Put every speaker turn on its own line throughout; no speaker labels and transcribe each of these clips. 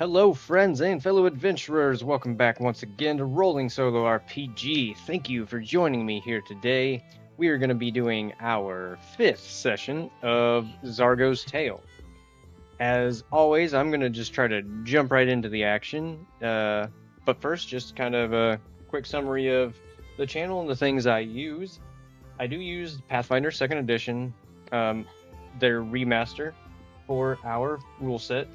Hello, friends and fellow adventurers. Welcome back once again to Rolling Solo RPG. Thank you for joining me here today. We are going to be doing our fifth session of Zargo's Tale. As always, I'm going to just try to jump right into the action. But first, just kind of a quick summary of the channel and the things I use. I do use Pathfinder 2nd Edition, their remaster for our rule set.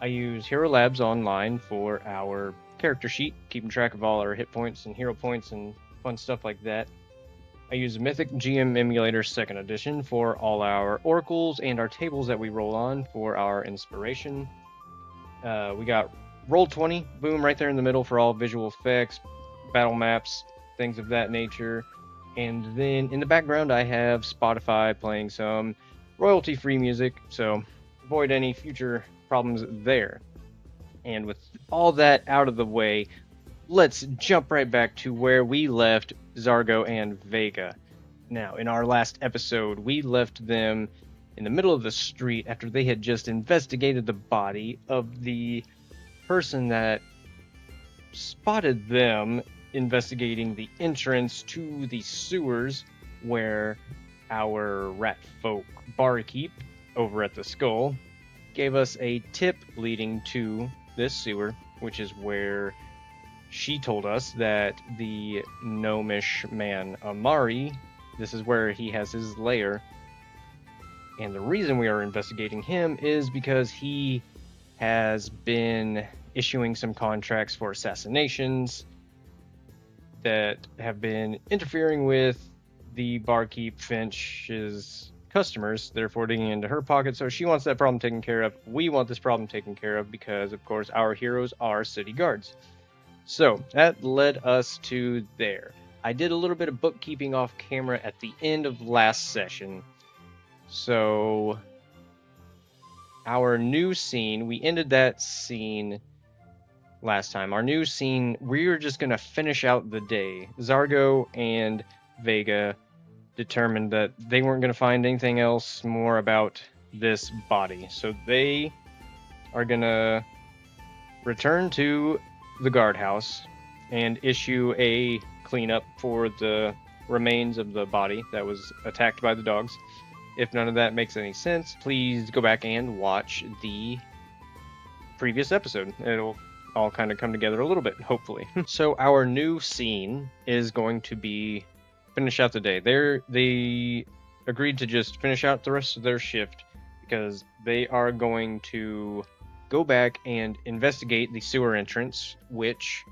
I use Herolabonline for our character sheet, keeping track of all our hit points and hero points and fun stuff like that. I use Mythic GM Emulator 2nd Edition for all our oracles and our tables that we roll on for our inspiration. We got Roll20, boom, right there in the middle for all visual effects, battle maps, things of that nature. And then in the background, I have Spotify playing some royalty-free music, so avoid any future problems there. And with all that out of the way, let's jump right back to where we left Zargo and Vega. Now, in our last episode, we left them in the middle of the street after they had just investigated the body of the person that spotted them investigating the entrance to the sewers where our rat folk barkeep over at the skull gave us a tip leading to this sewer, which is where she told us that the gnomish man Amari, this is where he has his lair. And the reason we are investigating him is because he has been issuing some contracts for assassinations that have been interfering with the barkeep Finch's customers, therefore digging into her pocket. So she wants that problem taken care of. We want this problem taken care of because, of course, our heroes are city guards. So that led us to there. I did a little bit of bookkeeping off camera at the end of last session. So our new scene, we ended that scene last time. Our new scene, we're just going to finish out the day. Zargo and Vega determined that they weren't going to find anything else more about this body. So they are going to return to the guardhouse and issue a cleanup for the remains of the body that was attacked by the dogs. If none of that makes any sense, please go back and watch the previous episode. It'll all kind of come together a little bit, hopefully. So our new scene is going to be finish out the day. They agreed to just finish out the rest of their shift because they are going to go back and investigate the sewer entrance, which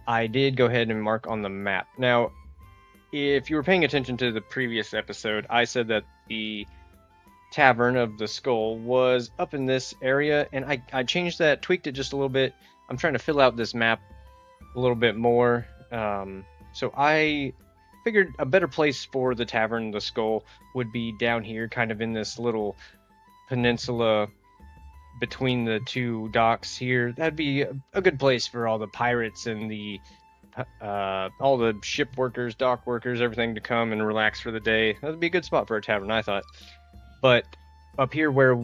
I did go ahead and mark on the map. Now, if you were paying attention to the previous episode, I said that the Tavern of the Skull was up in this area, and I changed that, tweaked it just a little bit. I'm trying to fill out this map a little bit more. So I figured a better place for the Tavern of the Skull would be down here, kind of in this little peninsula between the two docks here. That'd be a good place for all the pirates and the all the ship workers, dock workers, everything to come and relax for the day. That'd be a good spot for a tavern, I thought. But up here where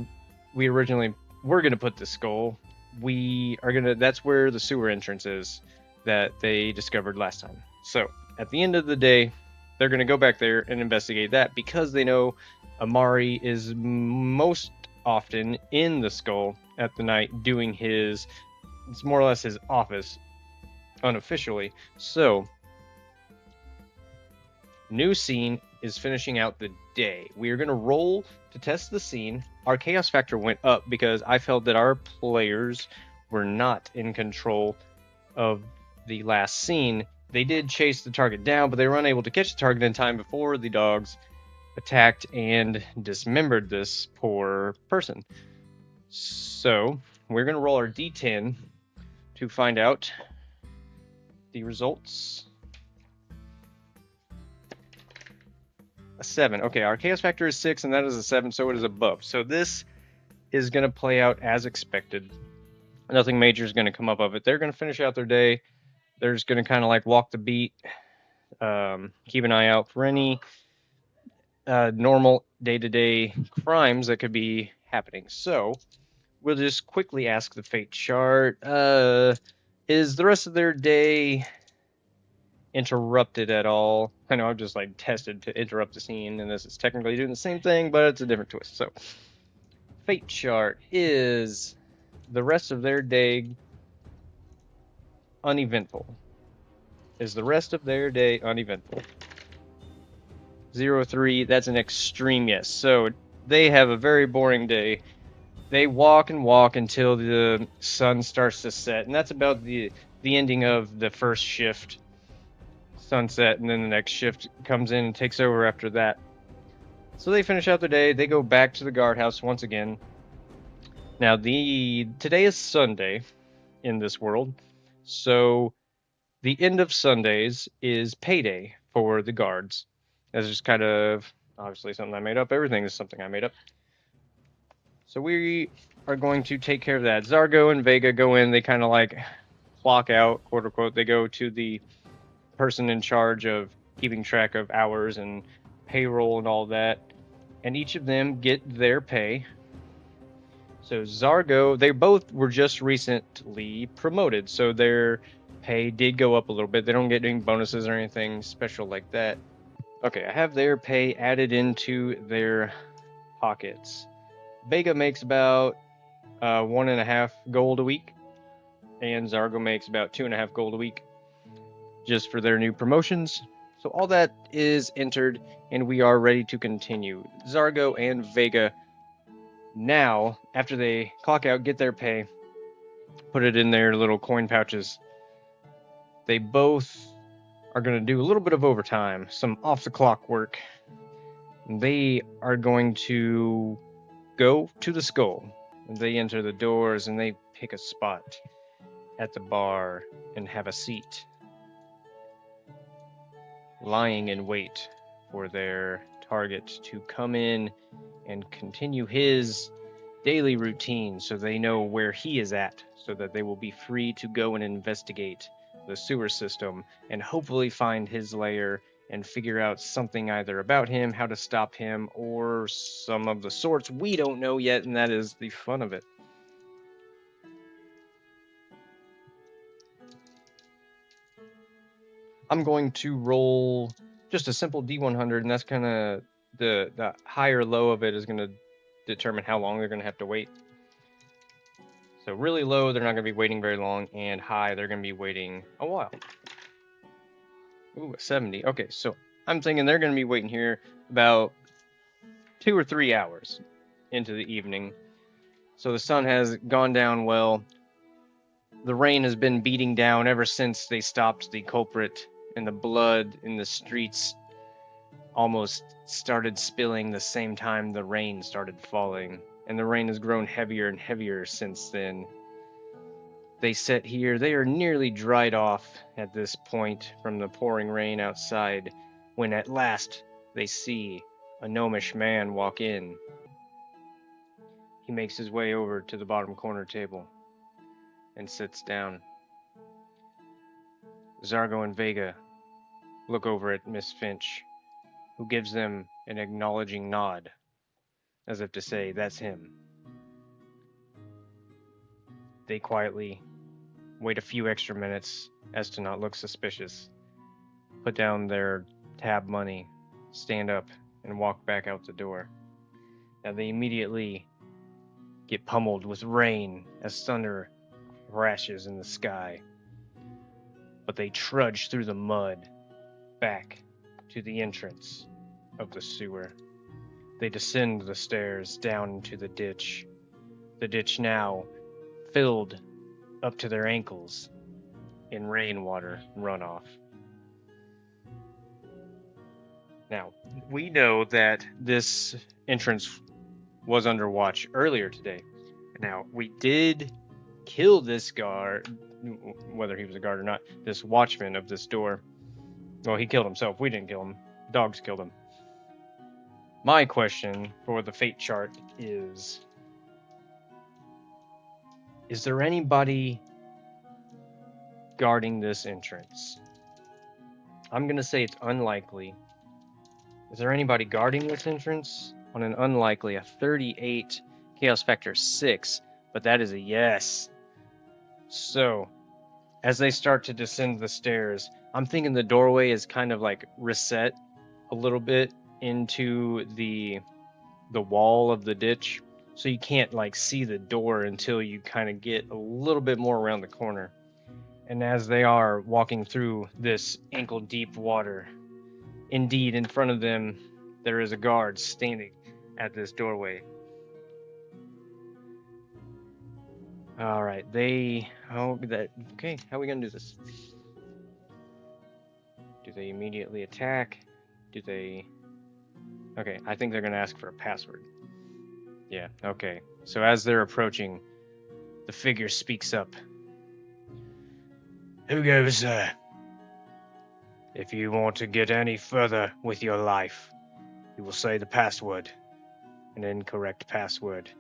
we originally were going to put the skull, that's where the sewer entrance is that they discovered last time. So at the end of the day, they're going to go back there and investigate that because they know Amari is most often in the skull at the night doing it's more or less his office unofficially. So new scene is finishing out the day. We are going to roll to test the scene. Our chaos factor went up because I felt that our players were not in control of the last scene. They did chase the target down, but they were unable to catch the target in time before the dogs attacked and dismembered this poor person. So we're going to roll our d10 to find out the results. A 7. Okay, our chaos factor is 6, and that is a 7, so it is above. So this is going to play out as expected. Nothing major is going to come up of it. They're going to finish out their day. They're just going to kind of like walk the beat, keep an eye out for any normal day-to-day crimes that could be happening. So we'll just quickly ask the fate chart. Is the rest of their day interrupted at all? I know I've just like tested to interrupt the scene, and this is technically doing the same thing, but it's a different twist. So, fate chart is the rest of their day uneventful. Is the rest of their day uneventful? 03, that's an extreme yes. So they have a very boring day. They walk and walk until the sun starts to set, and that's about the ending of the first shift, sunset, and then the next shift comes in and takes over after that. So they finish out the day. They go back to the guardhouse once again. Now today is Sunday in this world, so the end of Sundays is payday for the guards. That's just kind of obviously something I made up. Everything is something I made up. So we are going to take care of that. Zargo and Vega go in. They kind of like clock out, quote unquote. They go to the person in charge of keeping track of hours and payroll and all that. And each of them get their pay. So Zargo, they both were just recently promoted. So their pay did go up a little bit. They don't get any bonuses or anything special like that. Okay, I have their pay added into their pockets. Vega makes about 1.5 gold a week, and Zargo makes about 2.5 gold a week just for their new promotions. So all that is entered, and we are ready to continue. Zargo and Vega now, after they clock out, get their pay, put it in their little coin pouches. They both are going to do a little bit of overtime, some off-the-clock work. They are going to go to the skull. They enter the doors and they pick a spot at the bar and have a seat, lying in wait for their target to come in and continue his daily routine so they know where he is at, so that they will be free to go and investigate the sewer system and hopefully find his lair and figure out something either about him, how to stop him, or some of the sorts we don't know yet, and that is the fun of it. I'm going to roll just a simple D100, and that's kind of the high or low of it is going to determine how long they're going to have to wait. So really low, they're not going to be waiting very long, and high, they're going to be waiting a while. Ooh, 70. Okay, so I'm thinking they're going to be waiting here about 2 or 3 hours into the evening. So the sun has gone down well. The rain has been beating down ever since they stopped the culprit, and the blood in the streets almost started spilling the same time the rain started falling, and the rain has grown heavier and heavier since then. They sit here. They are nearly dried off at this point from the pouring rain outside, when at last they see a gnomish man walk in. He makes his way over to the bottom corner table and sits down. Zargo and Vega look over at Miss Finch, who gives them an acknowledging nod, as if to say, that's him. They quietly wait a few extra minutes as to not look suspicious, put down their tab money, stand up, and walk back out the door. Now they immediately get pummeled with rain as thunder crashes in the sky. But they trudge through the mud back to the entrance of the sewer. They descend the stairs down into the ditch now filled up to their ankles in rainwater runoff. Now, we know that this entrance was under watch earlier today. Now, we did kill this guard, whether he was a guard or not, this watchman of this door. Well, he killed himself. We didn't kill him. Dogs killed him. My question for the fate chart is there anybody guarding this entrance? I'm going to say it's unlikely. Is there anybody guarding this entrance? On an unlikely, a 38, chaos factor 6, but that is a yes. So, as they start to descend the stairs, I'm thinking the doorway is kind of like reset a little bit into the wall of the ditch, so you can't like see the door until you kind of get a little bit more around the corner. And as they are walking through this ankle deep water, indeed in front of them there is a guard standing at this doorway. All right, okay, how are we gonna do this? Do they immediately attack? Do they... Okay, I think they're gonna ask for a password. Yeah, okay. So as they're approaching, the figure speaks up. Who goes there? If you want to get any further with your life, you will say the password. An incorrect password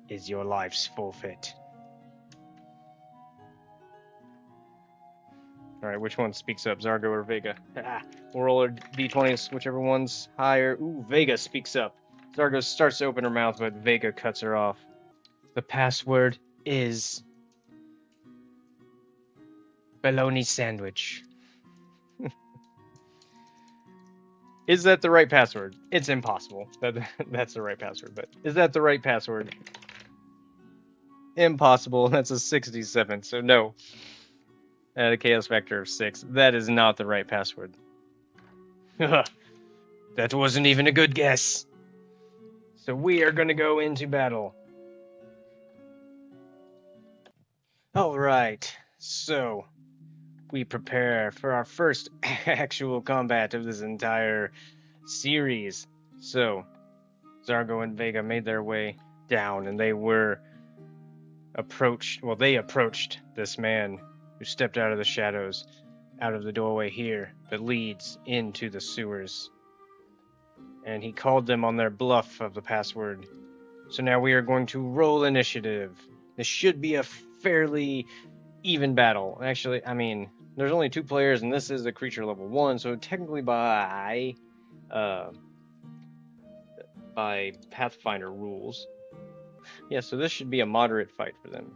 is your life's forfeit. Alright, which one speaks up, Zargo or Vega? We'll roll our d20s, whichever one's higher. Ooh, Vega speaks up. Zargo starts to open her mouth, but Vega cuts her off. The password is... bologna sandwich. Is that the right password? It's impossible. That's the right password, but is that the right password? Impossible. That's a 67, so no. At a chaos factor of 6. That is not the right password. That wasn't even a good guess. So we are going to go into battle. Alright, so we prepare for our first actual combat of this entire series. So, Zargo and Vega made their way down, and they approached this man who stepped out of the shadows, out of the doorway here that leads into the sewers. And he called them on their bluff of the password. So now we are going to roll initiative. This should be a fairly even battle. Actually, I mean, there's only 2 players, and this is a creature level 1, so technically by Pathfinder rules. Yeah, so this should be a moderate fight for them.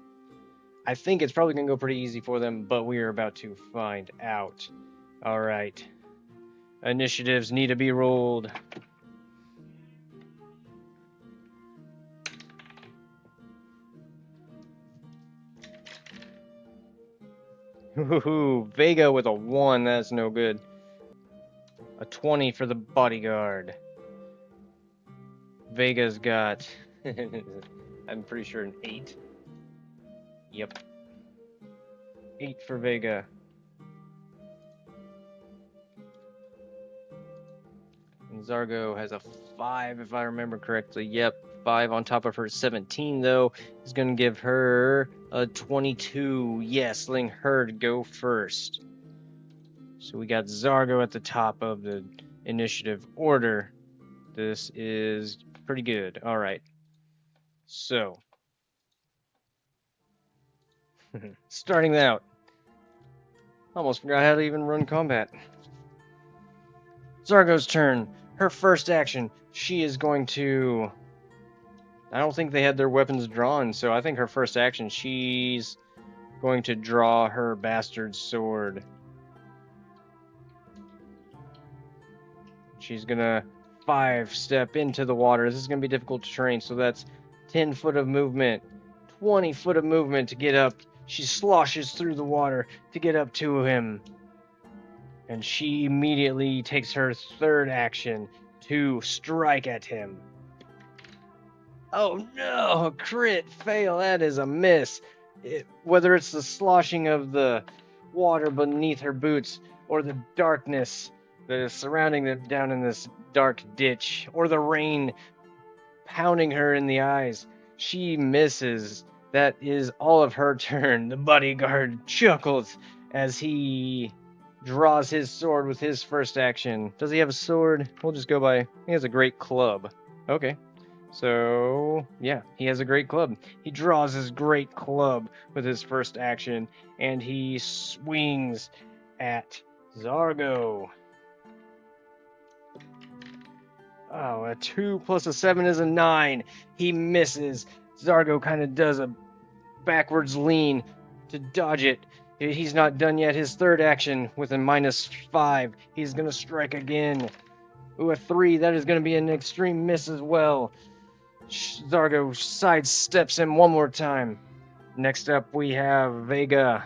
I think it's probably going to go pretty easy for them, but we are about to find out. Alright. Initiatives need to be rolled. Woohoo! Vega with a 1, that's no good. A 20 for the bodyguard. Vega's got... I'm pretty sure an 8. Yep. 8 for Vega. And Zargo has a 5, if I remember correctly. Yep, 5 on top of her 17, though, is going to give her a 22. Yes, letting her go first. So we got Zargo at the top of the initiative order. This is pretty good. All right. So, starting out. Almost forgot how to even run combat. Zargo's turn. Her first action, she is going to... I don't think they had their weapons drawn, so I think her first action, she's going to draw her bastard sword. She's gonna 5-step into the water. This is gonna be difficult to train, so that's 10 foot of movement, 20 foot of movement to get up. She sloshes through the water to get up to him. And she immediately takes her third action to strike at him. Oh no, a crit fail, that is a miss. Whether it's the sloshing of the water beneath her boots, or the darkness that is surrounding them down in this dark ditch, or the rain pounding her in the eyes, she misses. That is all of her turn. The bodyguard chuckles as he draws his sword with his first action. Does he have a sword? We'll just go by... He has a great club. Okay. So, yeah, he has a great club. He draws his great club with his first action, and he swings at Zargo. Oh, a 2 plus a 7 is a 9. He misses. Zargo kind of does a backwards lean to dodge it. He's not done yet. His third action with a -5. He's going to strike again. Ooh, a 3. That is going to be an extreme miss as well. Zargo sidesteps him one more time. Next up, we have Vega.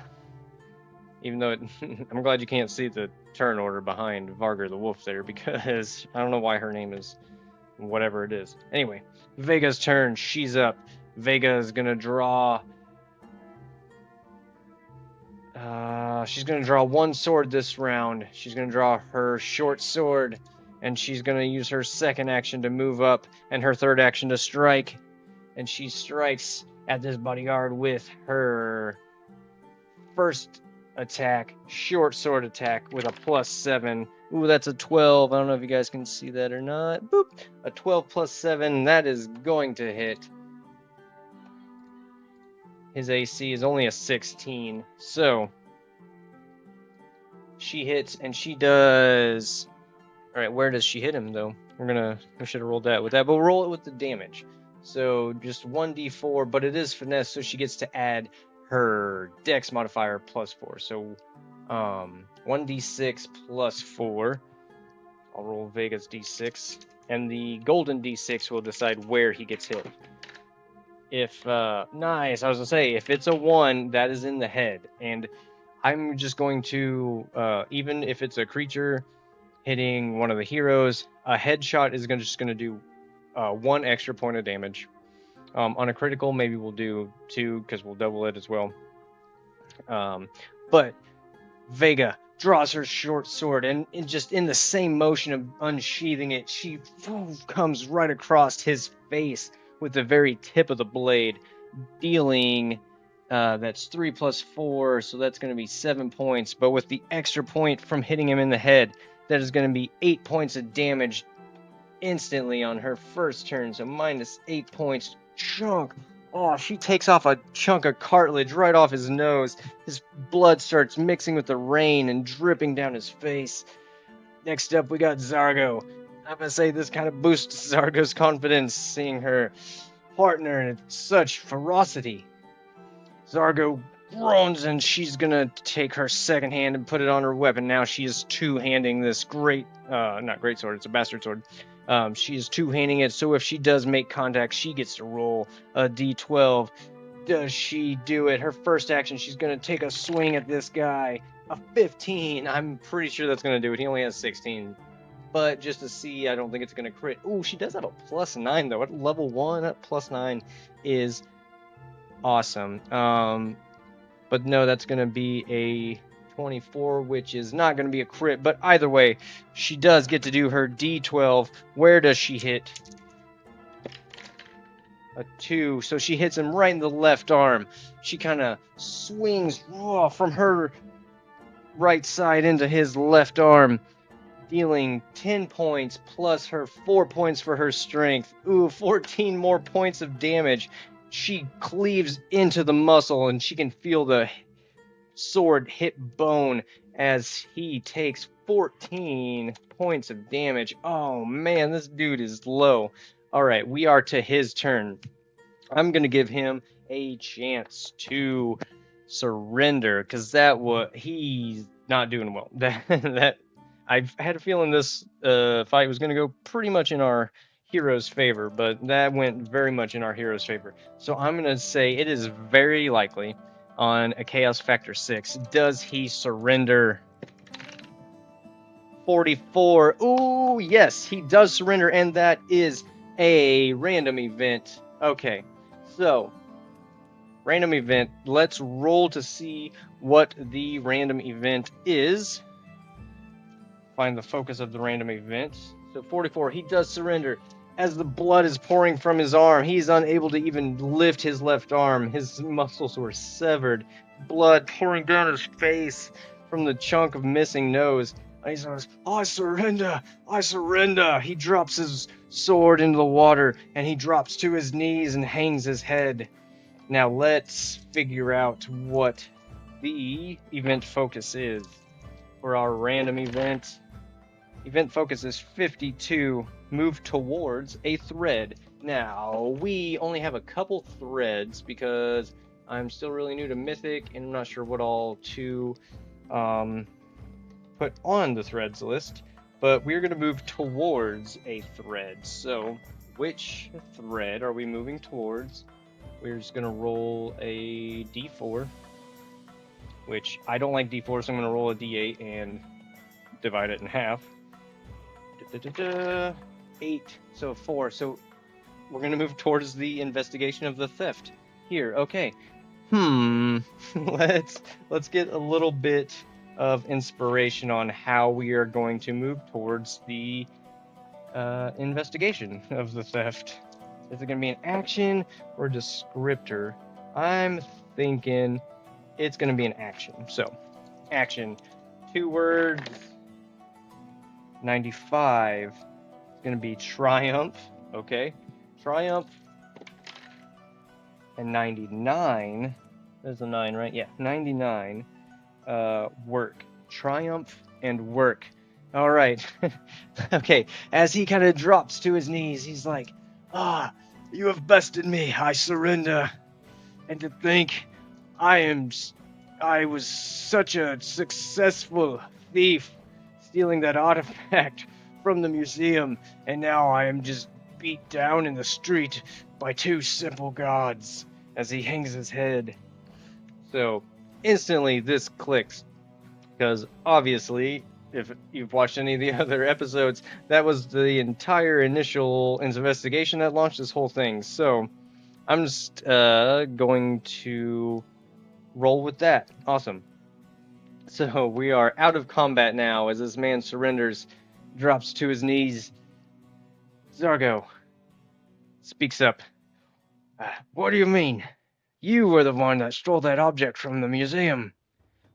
Even though I'm glad you can't see the turn order behind Varger the Wolf there, because I don't know why her name is whatever it is. Anyway, Vega's turn. She's up. Vega is going to draw... she's going to draw one sword this round. She's going to draw her short sword, and she's going to use her second action to move up, and her third action to strike. And she strikes at this bodyguard with her first attack, short sword attack, with a +7. Ooh, that's a 12. I don't know if you guys can see that or not. Boop! A 12 + 7, that is going to hit. His AC is only a 16, so she hits, and she does... Alright, where does she hit him, though? We should have rolled that with that, but we'll roll it with the damage. So, just 1d4, but it is finesse, so she gets to add her dex modifier +4. So, 1d6 +4. I'll roll Vega's d6, and the golden d6 will decide where he gets hit. If, nice, I was gonna say, if it's a 1, that is in the head, and I'm just going to, even if it's a creature hitting one of the heroes, a headshot is just gonna do 1 extra point of damage. On a critical, maybe we'll do 2, because we'll double it as well. But Vega draws her short sword, and just in the same motion of unsheathing it, she comes right across his face with the very tip of the blade, dealing, that's 3 + 4, so that's going to be 7 points, but with the extra point from hitting him in the head, that is going to be 8 points of damage instantly on her first turn, so -8 points. Chunk! Oh, she takes off a chunk of cartilage right off his nose. His blood starts mixing with the rain and dripping down his face. Next up, we got Zargo. I'm gonna say this kind of boosts Zargo's confidence, seeing her partner in such ferocity. Zargo groans, and she's gonna take her second hand and put it on her weapon. Now she is two-handing this not great sword, it's a bastard sword. She is two-handing it, so if she does make contact, she gets to roll a d12. Does she do it? Her first action, she's gonna take a swing at this guy. A 15. I'm pretty sure that's gonna do it. He only has 16. But just to see, I don't think it's gonna crit. Ooh, she does have a +9 though. At level 1, that +9 is awesome. But no, that's gonna be a 24, which is not gonna be a crit. But either way, she does get to do her d12. Where does she hit? A 2. So she hits him right in the left arm. She kind of swings from her right side into his left arm, dealing 10 points plus her 4 points for her strength. Ooh, 14 more points of damage. She cleaves into the muscle, and she can feel the sword hit bone as he takes 14 points of damage. Oh man, this dude is low. Alright, we are to his turn. I'm going to give him a chance to surrender, because he's not doing well. I've had a feeling this fight was going to go pretty much in our hero's favor, but that went very much in our hero's favor. So I'm going to say it is very likely on a Chaos Factor 6. Does he surrender? 44. Ooh, yes, he does surrender, and that is a random event. Okay, so random event. Let's roll to see what the random event is. Find the focus of the random event. So 44, he does surrender. As the blood is pouring from his arm, he's unable to even lift his left arm. His muscles were severed. Blood pouring down his face from the chunk of missing nose. And he says, I surrender! I surrender! He drops his sword into the water, and he drops to his knees and hangs his head. Now let's figure out what the event focus is for our random event. Event focus is 52. Move towards a thread. Now, we only have a couple threads because I'm still really new to Mythic and I'm not sure what all to put on the threads list, but we're going to move towards a thread. So, which thread are we moving towards? We're just going to roll a d4, which I don't like d4, so I'm going to roll a d8 and divide it in half. 8, so 4. So we're going to move towards the investigation of the theft here. Okay. Let's get a little bit of inspiration on how we are going to move towards the investigation of the theft. Is it going to be an action or a descriptor? I'm thinking it's going to be an action. So, action. 2 words. 95. It's going to be triumph. Okay. Triumph. And 99. There's a 9, right? Yeah. 99. Work. Triumph and work. All right. Okay. As he kind of drops to his knees, he's like, you have bested me. I surrender. And to think I was such a successful thief stealing that artifact from the museum, and now I am just beat down in the street by 2 simple gods as he hangs his head. So instantly this clicks, because obviously, if you've watched any of the other episodes, that was the entire initial investigation that launched this whole thing. So I'm just going to roll with that. Awesome. So we are out of combat now as this man surrenders, drops to his knees. Zargo speaks up. What do you mean? You were the one that stole that object from the museum.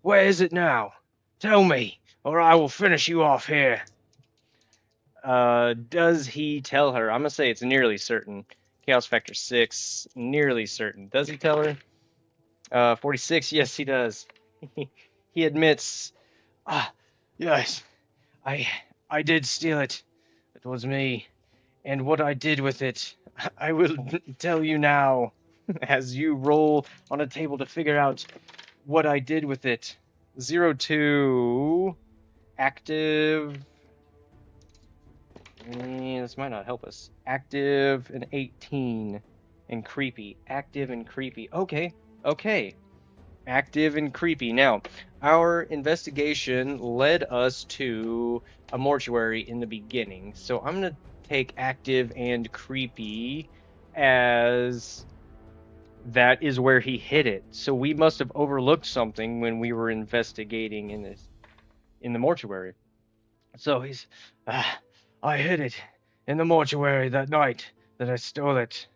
Where is it now? Tell me, or I will finish you off here. Does he tell her? I'm gonna say it's nearly certain. Chaos factor 6, nearly certain. Does he tell her? 46, yes he does. He admits, yes, I did steal it. It was me. And what I did with it, I will tell you now, as you roll on a table to figure out what I did with it. 02, active. This might not help us. Active and 18, and creepy. Active and creepy. Okay. Active and creepy. Now, our investigation led us to a mortuary in the beginning, so I'm going to take active and creepy as that is where he hid it. So we must have overlooked something when we were investigating in the mortuary. So he's, I hid it in the mortuary that night that I stole it.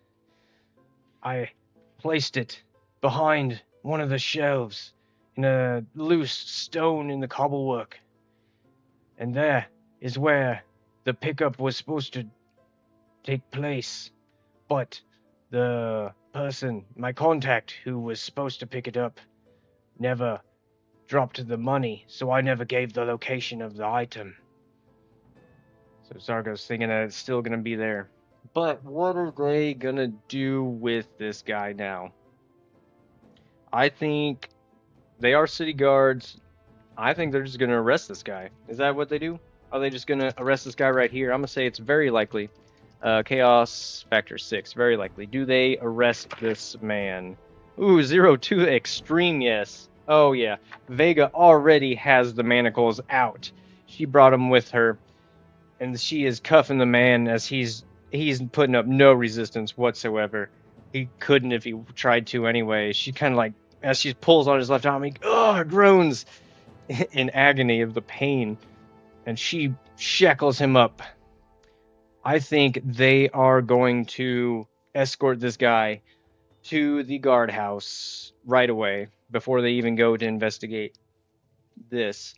I placed it behind one of the shelves in a loose stone in the cobblework. And there is where the pickup was supposed to take place. But the person, my contact, who was supposed to pick it up, never dropped the money, so I never gave the location of the item. So Zargo's thinking that it's still going to be there. But what are they going to do with this guy now? I think they are city guards. I think they're just going to arrest this guy. Is that what they do? Are they just going to arrest this guy right here? I'm going to say it's very likely. Chaos factor 6, very likely. Do they arrest this man? Ooh, 02 extreme, yes. Oh, yeah. Vega already has the manacles out. She brought them with her, and she is cuffing the man as he's putting up no resistance whatsoever. He couldn't if he tried to anyway. She kind of like, as she pulls on his left arm, he groans in agony of the pain, and she shackles him up. I think they are going to escort this guy to the guardhouse right away before they even go to investigate this.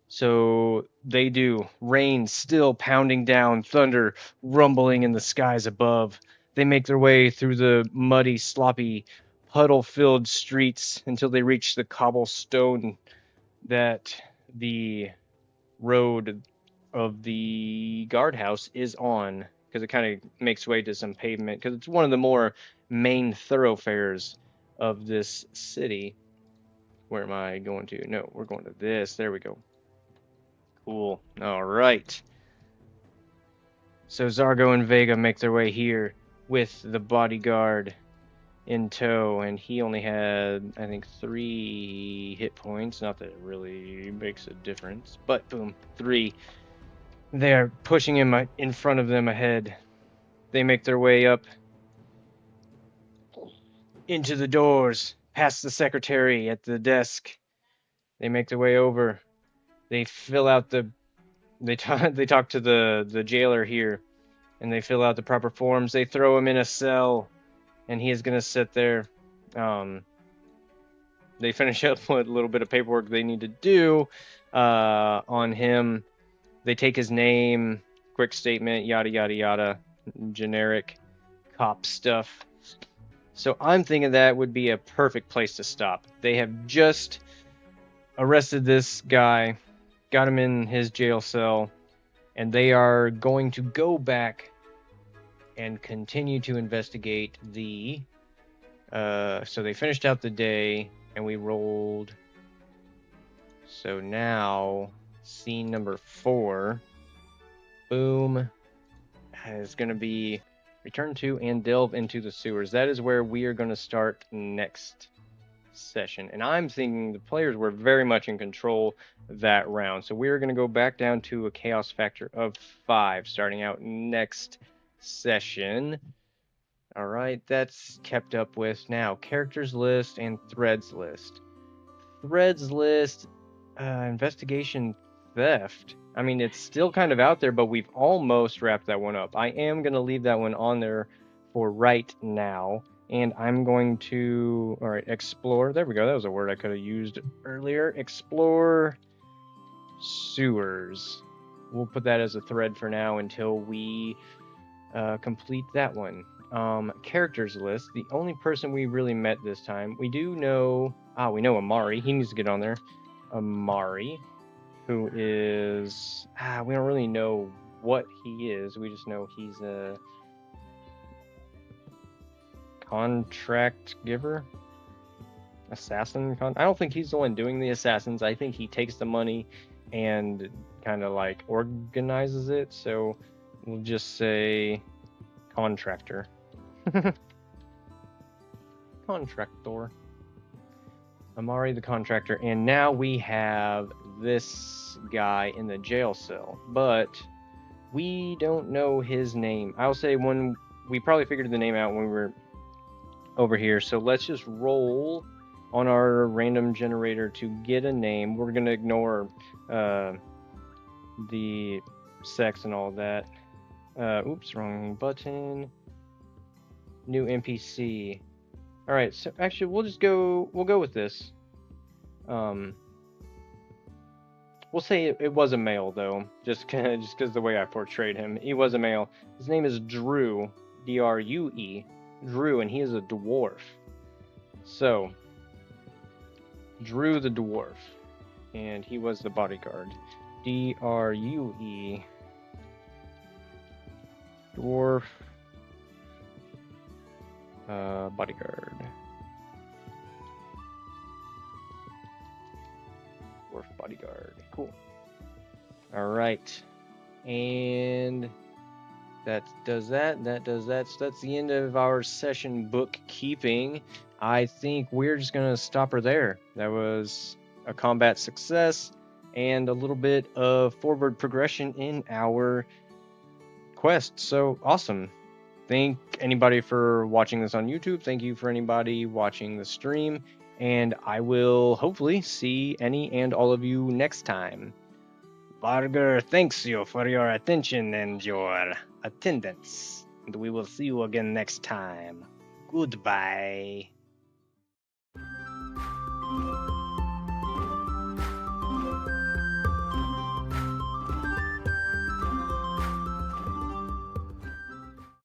So they do. Rain still pounding down, thunder rumbling in the skies above. They make their way through the muddy, sloppy, puddle-filled streets until they reach the cobblestone that the road of the guardhouse is on, because it kind of makes way to some pavement because it's one of the more main thoroughfares of this city. Where am I going to? No, we're going to this. There we go. Cool. All right. So Zargo and Vega make their way here with the bodyguard in tow, and he only had, I think, 3 hit points. Not that it really makes a difference, but boom, 3. They're pushing him in front of them ahead. They make their way up into the doors, past the secretary at the desk. They make their way over. They fill out the. They talk to the jailer here, and they fill out the proper forms. They throw him in a cell, and he is gonna sit there. They finish up with a little bit of paperwork they need to do on him. They take his name, quick statement, yada yada yada, generic cop stuff. So I'm thinking that would be a perfect place to stop. They have just arrested this guy, got him in his jail cell, and they are going to go back and continue to investigate the... so they finished out the day, and we rolled... So now, scene number 4, boom, is going to be return to and delve into the sewers. That is where we are going to start next session. And I'm thinking the players were very much in control that round. So we're going to go back down to a chaos factor of 5, starting out next session. All right, that's kept up with. Now, characters list and threads list. Threads list, investigation theft. I mean, it's still kind of out there, but we've almost wrapped that one up. I am going to leave that one on there for right now. And I'm going to, all right, explore. There we go. That was a word I could have used earlier. Explore sewers. We'll put that as a thread for now until we complete that one. Characters list. The only person we really met this time. We do know, we know Amari. He needs to get on there. Amari, who is, we don't really know what he is. We just know he's a contract giver, assassin. I don't think he's the one doing the assassins. I think he takes the money and kind of like organizes it. So we'll just say contractor. Contractor. Amari the contractor. And now we have this guy in the jail cell, but we don't know his name. I'll say when we probably figured the name out when we were over here. So let's just roll on our random generator to get a name. We're going to ignore the sex and all that. Oops, wrong button. New NPC. All right, so actually we'll go with this. We'll say it was a male though, just because the way I portrayed him. He was a male. His name is Drew, D-R-U-E, Drew, and he is a dwarf. So, Drew the dwarf, and he was the bodyguard. D-R-U-E, dwarf, bodyguard. Dwarf bodyguard. Cool. All right, and that does that. That does that. So that's the end of our session bookkeeping. I think we're just gonna stop her there. That was a combat success and a little bit of forward progression in our quest. So awesome. Thank anybody for watching this on YouTube. Thank you for anybody watching the stream. And I will hopefully see any and all of you next time. Barger thanks you for your attention and your attendance. And we will see you again next time. Goodbye.